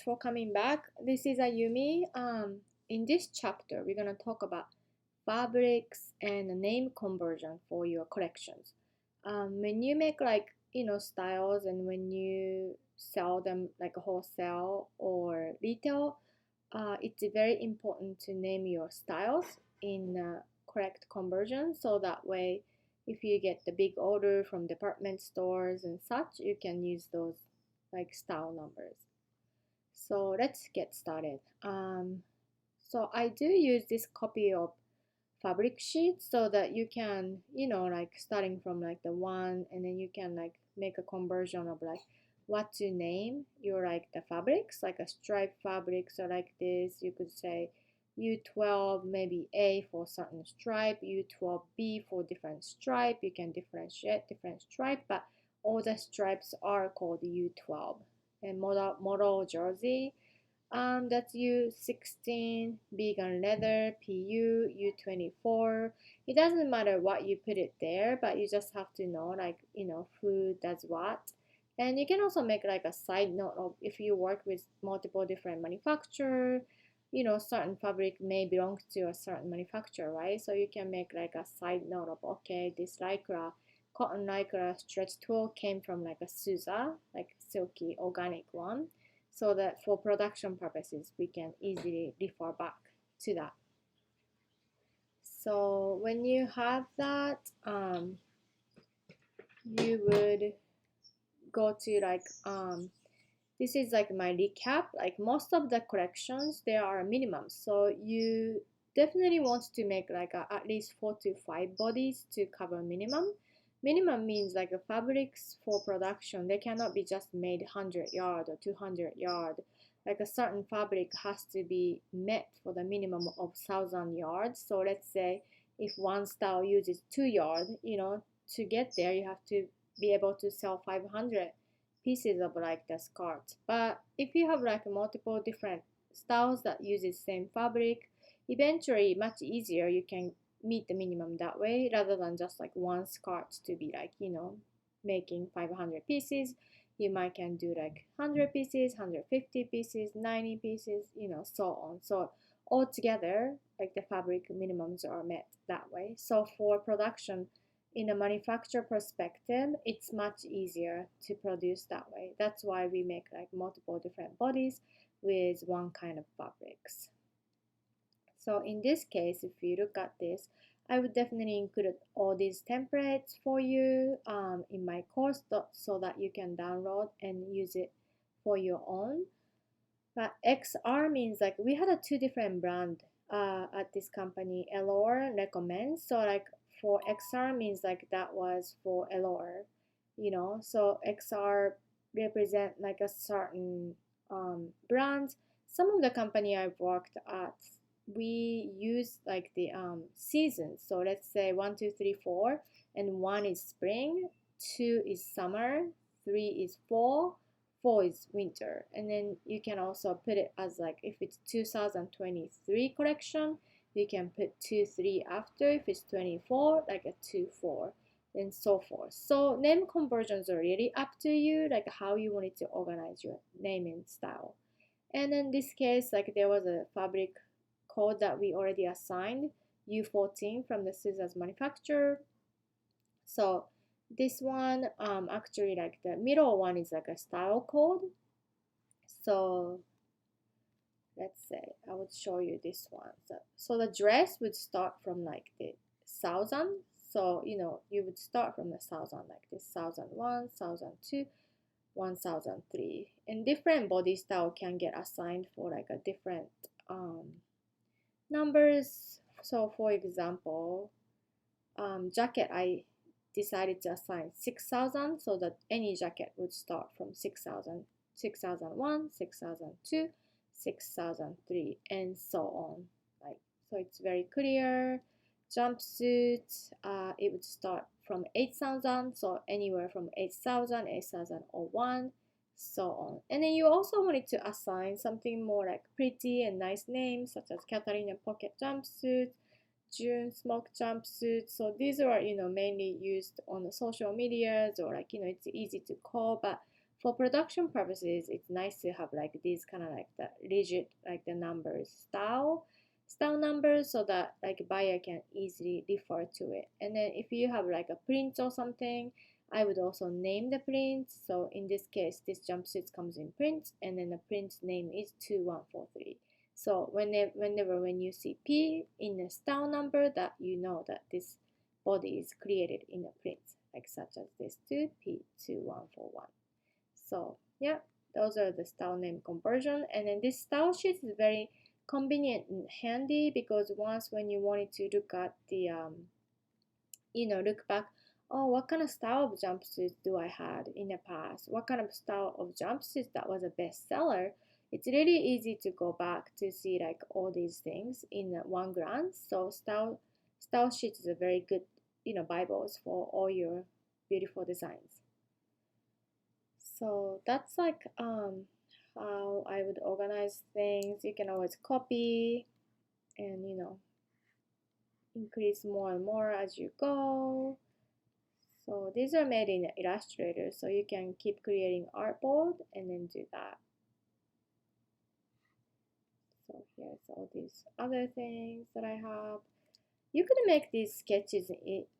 for coming back. This is Ayumi. In this chapter, we're gonna talk about fabrics and name conversion for your collections. When you make styles and when you sell them like wholesale or retail, it's very important to name your styles in correct conversion so that way if you get the big order from department stores and such, you can use those like style numbers. So let's get started. So I do use this copy of fabric sheet so that you can, like starting from like the one and then you can like make a conversion of like what to name your like the fabrics, like a striped fabrics or like this. You could say U12 maybe A for certain stripe, U12B for different stripe. You can differentiate different stripe, but all the stripes are called U12. And model jersey, that's U16, vegan leather, PU, U24. It doesn't matter what you put it there, but you just have to know like, who does what. And you can also make like a side note of if you work with multiple different manufacturer, certain fabric may belong to a certain manufacturer, right? So you can make like a side note of, okay, this lycra, cotton lycra stretch tool came from like a Suza, like silky organic one, so that for production purposes we can easily refer back to that. So when you have that, you would go to like this is like my recap. Like most of the collections there are minimums, so you definitely want to make like at least 4 to 5 bodies to cover minimum. Minimum means like the fabrics for production, they cannot be just made 100 yard or 200 yard. Like a certain fabric has to be met for the minimum of 1,000 yards. So let's say if one style uses 2 yard, to get there you have to be able to sell 500 pieces of like the skirt. But if you have like multiple different styles that uses same fabric, eventually much easier you can meet the minimum that way rather than just like one skirt to be like making 500 pieces. You might can do like 100 pieces, 150 pieces, 90 pieces, so on. So altogether like the fabric minimums are met that way. So for production in a manufacturer perspective, it's much easier to produce that way. That's why we make like multiple different bodies with one kind of fabrics. So in this case, if you look at this, I would definitely include all these templates for you in my course so that you can download and use it for your own. But XR means like we had two different brand at this company. Elor recommends. So like for XR means like that was for Elor, So XR represent like a certain brand. Some of the company I've worked at, we use like the seasons. So let's say 1, 2, 3, 4, and 1 is spring, 2 is summer, 3 is fall, 4 is winter. And then you can also put it as like if it's 2023 collection, you can put 2, 3 after. If it's 24, like a 2, 4, and so forth. So name conversions are really up to you, like how you wanted to organize your naming style. And in this case, like there was a fabric code that we already assigned, U14 from the scissors manufacturer. So this one, actually like the middle one is like a style code. So let's say I would show you this one. So the dress would start from like the 1,000. So you would start from the 1,000 like this: 1,001, 1,002, 1,003. And different body style can get assigned for like a different numbers. So for example, jacket, I decided to assign 6,000 so that any jacket would start from 6,000, 6,001, 6,002, 6,003, and so on. Like, so it's very clear. Jumpsuit, it would start from 8,000, so anywhere from 8,000, 8,001, so on. And then you also wanted to assign something more like pretty and nice names such as Katarina pocket jumpsuit, June smoke jumpsuit. So these are mainly used on the social medias or like it's easy to call. But for production purposes, it's nice to have like these kind of like the rigid like the numbers style numbers, so that like buyer can easily refer to it. And then if you have like a print or something, I would also name the print. So in this case, this jumpsuit comes in print, and then the print name is 2143. So whenever when you see P in the style number, that you know that this body is created in a print, like such as this 2P2141. So yeah, those are the style name conversion. And then this style sheet is very convenient and handy, because once when you wanted to look at the look back, oh, what kind of style of jumpsuits do I had in the past, what kind of style of jumpsuits that was a bestseller, it's really easy to go back to see like all these things in one glance. So style sheet is a very good bibles for all your beautiful designs. So that's like how I would organize things. You can always copy and increase more and more as you go. So these are made in Illustrator, so you can keep creating artboard and then do that. So here's all these other things that I have. You could make these sketches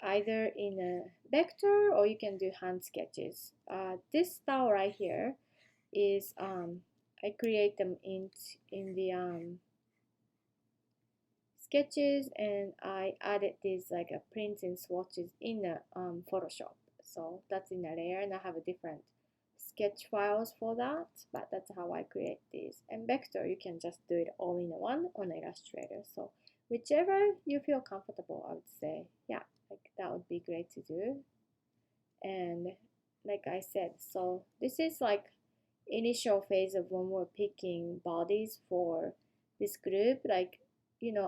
either in a vector, or you can do hand sketches. This style right here is I create them in the sketches, and I added these like a prints and swatches in the Photoshop. So that's in a layer, and I have a different sketch files for that, but that's how I create these. And vector, you can just do it all in one on Illustrator. So whichever you feel comfortable, I would say, yeah, like that would be great to do. And like I said, so this is like initial phase of when we're picking bodies for this group. Like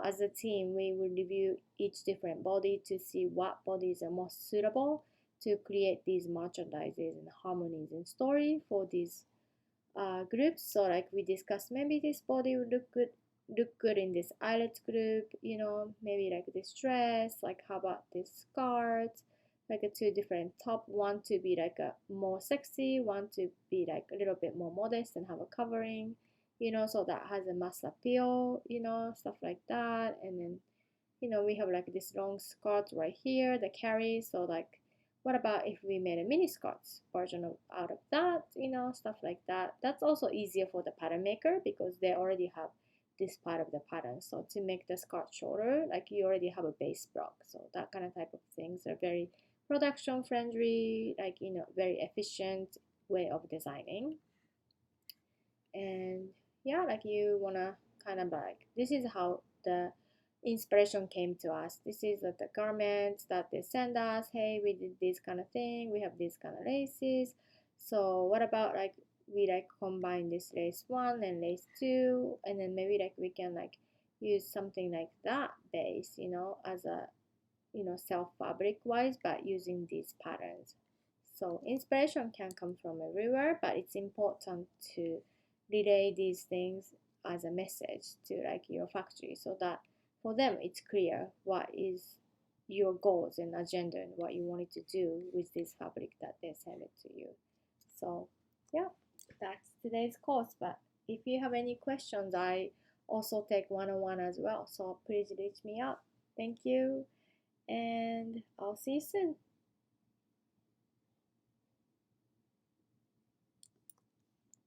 as a team, we will review each different body to see what bodies are most suitable to create these merchandises and harmonies and story for these groups. So like we discussed, maybe this body would look good in this eyelet group, maybe like this dress, like how about this skirt, like a two different top, one to be like a more sexy, one to be like a little bit more modest and have a covering, so that has a mass appeal, stuff like that. And then we have like this long skirt right here, the carry. So like, what about if we made a mini skirts version out of that, stuff like that. That's also easier for the pattern maker, because they already have this part of the pattern. So to make the skirt shorter, like you already have a base block. So that kind of type of things are very production friendly, like very efficient way of designing. And yeah, like you wanna kind of like, this is how the inspiration came to us. This is the garments that they send us. Hey, we did this kind of thing, we have these kind of laces, so what about like we like combine this lace 1 and lace 2, and then maybe like we can like use something like that base, as a self fabric wise, but using these patterns. So inspiration can come from everywhere, but it's important to relay these things as a message to like your factory, so that for them it's clear what is your goals and agenda and what you wanted to do with this fabric that they send it to you. So yeah, that's today's course. But if you have any questions, I also take one-on-one as well, so please reach me out. Thank you, and I'll see you soon.